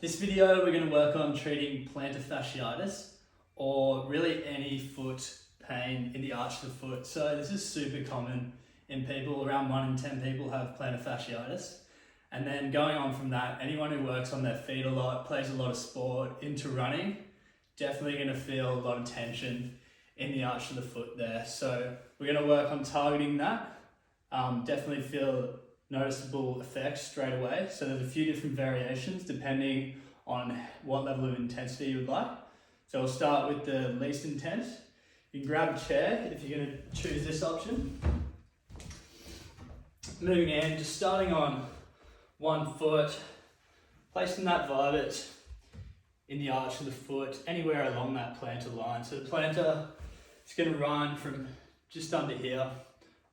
This video we're going to work on treating plantar fasciitis, or really any foot pain in the arch of the foot. So this is super common in people. Around 1 in 10 people have plantar fasciitis. And then going on from that, anyone who works on their feet a lot, plays a lot of sport, into running, definitely going to feel a lot of tension in the arch of the foot there. So we're going to work on targeting that. Definitely feel noticeable effects straight away. So there's a few different variations depending on what level of intensity you would like. So we'll start with the least intense. You can grab a chair if you're going to choose this option. Moving in, just starting on one foot, placing that vibrat in the arch of the foot, anywhere along that plantar line. So the plantar is going to run from just under here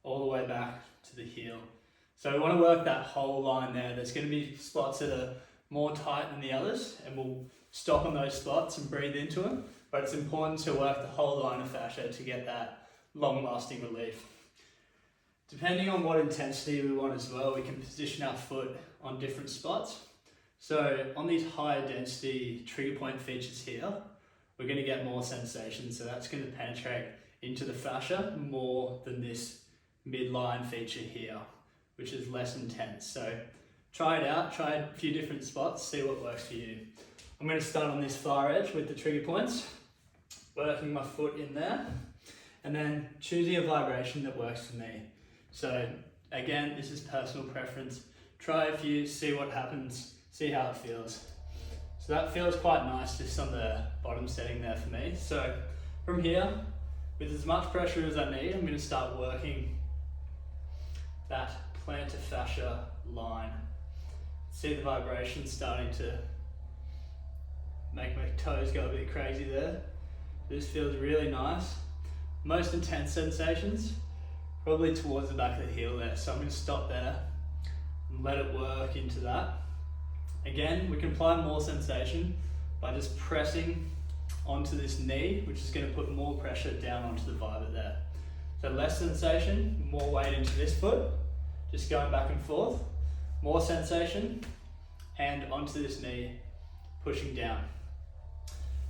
all the way back to the heel. So we want to work that whole line there. There's going to be spots that are more tight than the others, and we'll stop on those spots and breathe into them. But it's important to work the whole line of fascia to get that long-lasting relief. Depending on what intensity we want as well, we can position our foot on different spots. So on these higher density trigger point features here, we're going to get more sensation. So that's going to penetrate into the fascia more than this midline feature here, which is less intense. So try it out, try a few different spots, see what works for you. I'm going to start on this far edge with the trigger points, working my foot in there, and then choosing a vibration that works for me. So again, this is personal preference. Try a few, see what happens, see how it feels. So that feels quite nice just on the bottom setting there for me. So from here, with as much pressure as I need, I'm going to start working that plantar fascia line. See the vibration starting to make my toes go a bit crazy there. This feels really nice. Most intense sensations, probably towards the back of the heel there. So I'm going to stop there and let it work into that. Again, we can apply more sensation by just pressing onto this knee, which is going to put more pressure down onto the vibrat there. So less sensation, more weight into this foot, just going back and forth, more sensation, and onto this knee, pushing down.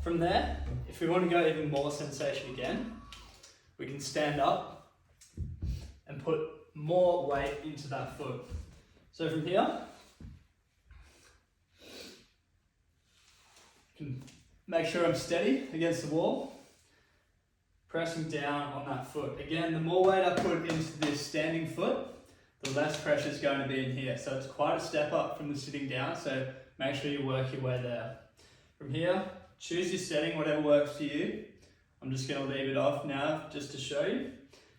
From there, if we want to go even more sensation again, we can stand up and put more weight into that foot. So from here, I can make sure I'm steady against the wall, pressing down on that foot. Again, the more weight I put into this standing foot, the less pressure is going to be in here. So it's quite a step up from the sitting down, so make sure you work your way there. From here, choose your setting, whatever works for you. I'm just going to leave it off now just to show you,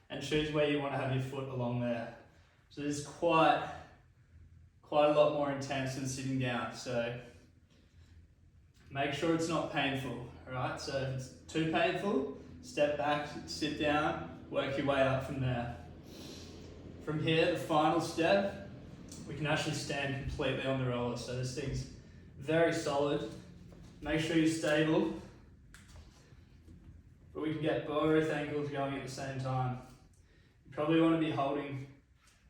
and choose where you want to have your foot along there. So this is quite a lot more intense than sitting down, so make sure it's not painful, alright? So if it's too painful, step back, sit down, work your way up from there. From here, the final step, we can actually stand completely on the roller. So this thing's very solid. Make sure you're stable, but we can get both ankles going at the same time. You probably want to be holding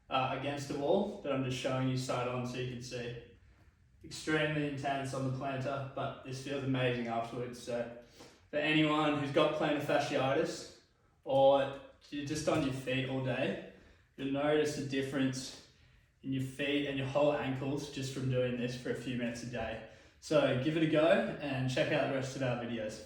against the wall, but I'm just showing you side on so you can see. Extremely intense on the plantar, but this feels amazing afterwards. So for anyone who's got plantar fasciitis, or you're just on your feet all day, you'll notice a difference in your feet and your whole ankles just from doing this for a few minutes a day. So give it a go and check out the rest of our videos.